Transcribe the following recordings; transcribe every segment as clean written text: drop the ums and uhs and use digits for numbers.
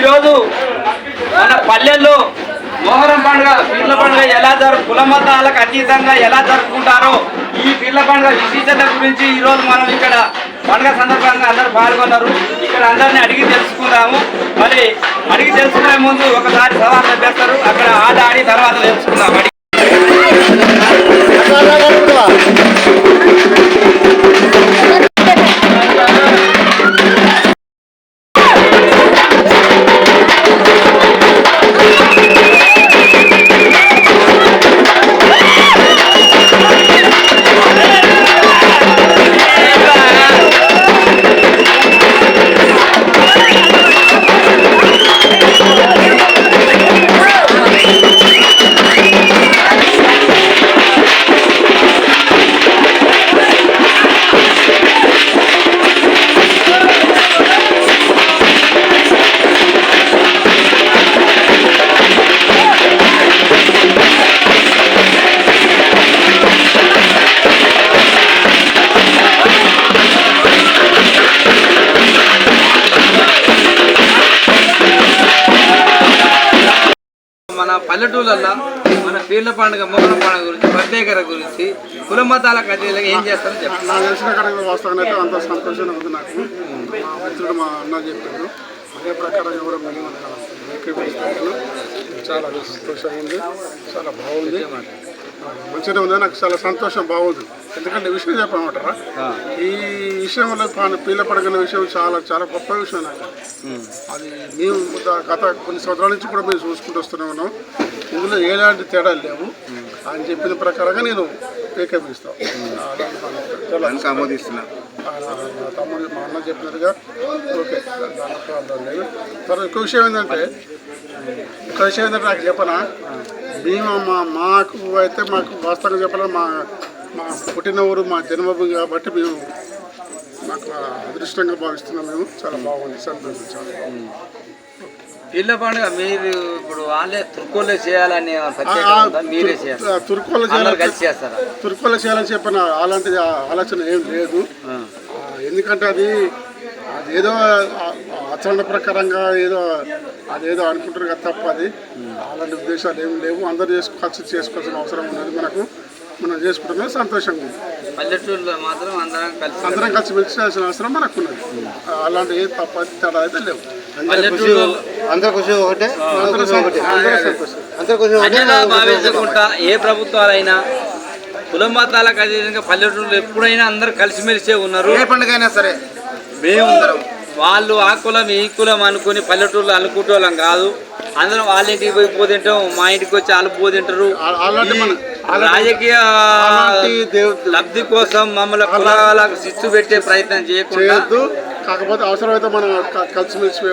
ఈరోజు మన పల్లెల్లో మొహరం పండుగ పీర్ల పండుగ ఎలా కుల మతాలకు అతీతంగా ఎలా జరుపుకుంటారో ఈ పీర్ల పండుగ విశిష్టత గురించి ఈరోజు మనం ఇక్కడ పండుగ సందర్భంగా అందరూ పాల్గొన్నారు. ఇక్కడ అందరినీ అడిగి తెలుసుకుందాము. మరి అడిగి తెలుసుకునే ముందు ఒకసారి సవాల్ చెప్పేస్తారు, అక్కడ ఆట ఆడి తర్వాత తెలుసుకుందాం. మన పల్లెటూళ్ళల్లో మన పీర్ల పండుగ మొహరం పండుగ గురించి ప్రత్యేకత గురించి కుల మతాలకు అతీతంగా ఏం చేస్తారని చెప్పారు. నాకు తెలిసిన కనుక వాస్తవంగా అయితే అంత సంతోషంగా ఉంది. నాకు మా మిత్రుడు మా అన్న చెప్పారు, అదే ప్రకారంగా కూడా మళ్ళీ చాలా సంతోషంగా ఉంది, చాలా బాగుంది, మంచిగా ఉంది. నాకు చాలా సంతోషం బాగుంది. ఎందుకంటే విషయం చెప్పమంటారా, ఈ విషయంలో పీర్ల పండుగ విషయం చాలా చాలా గొప్ప విషయం. నాకు అది మేము గత కొన్ని సంవత్సరాల నుంచి కూడా మేము చూసుకుంటూ వస్తూనే ఉన్నాం. ఇందులో ఎలాంటి తేడాలు లేవు. ఆయన చెప్పిన ప్రకారంగా నేను ఏకీభవిస్తాను, ఆమోదిస్తున్నా. తమ్ముడు మా అన్న చెప్పినట్టుగా ఓకే, దాంట్లో లేదు. తర్వాత ఇంకో విషయం ఏంటంటే నాకు చెప్పనా, మేము మాకు అయితే మాకు వాస్తవంగా చెప్పాలి, మా పుట్టిన ఊరు మా జన్మభూమి కాబట్టి మేము మాకు అదృష్టంగా భావిస్తున్నాం. మేము చాలా బాగుంది, సంతోషించాలి. పీర్ల పండుగ మీరు ఇప్పుడు వాళ్ళే తుర్కోలే చేయాలని మీరే తుర్కోలే చేయాలని చెప్పిన అలాంటి ఆలోచన ఏం లేదు. ఎందుకంటే అదేదో ఆచరణ ప్రకారంగా అదేదో అనుకుంటారు కదా తప్ప, అది అలాంటి ఉద్దేశాలు ఏమి లేవు. అందరూ ఖర్చు చేసుకోవాల్సిన అవసరం ఉన్నది. మనం చేసుకుంటున్నాం, సంతోషంగా ఉంది. పల్లెటూరులో మాత్రం అందరం కలిసి మెచ్చాల్సిన అవసరం మనకు ఉన్నది. అలాంటి ఏ తప్ప తేడా అయితే లేవు. భావించకుండా ఏ ప్రభుత్వాలైనా కుల మతాలకు అతీతంగా పల్లెటూరులో ఎప్పుడైనా అందరూ కలిసిమెలిసే ఉన్నారు. ఏ పండుగ అయినా సరే మేముందరం వాళ్ళు ఆ కులం ఈ కులం అనుకుని పల్లెటూరులో అనుకుంటే వాళ్ళం కాదు. అందరం వాళ్ళ ఇంటికి పోయి పోతింటాం, మా ఇంటికి వచ్చి వాళ్ళు పోతింటారు. రాజకీయ లబ్ధి కోసం మమ్మల్ని కులాలకు శిస్తు పెట్టే ప్రయత్నం చేయకుండా, కాకపోతే అవసరమైతే మనం కలిసిమెలిసి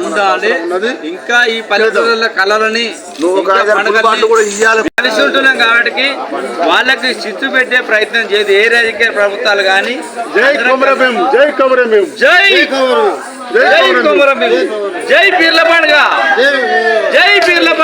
ఉండాలి. ఇంకా ఈ పల్లెటూరుల కళలని కలిసి ఉంటున్నాం కాబట్టి వాళ్ళకి శిస్తు పెట్టే ప్రయత్నం చేయదు ఏ రాజకీయ ప్రభుత్వాలు కానీ. జై కొమరం, జై పీర్ల పండుగ, జై పీర్ల పండుగ.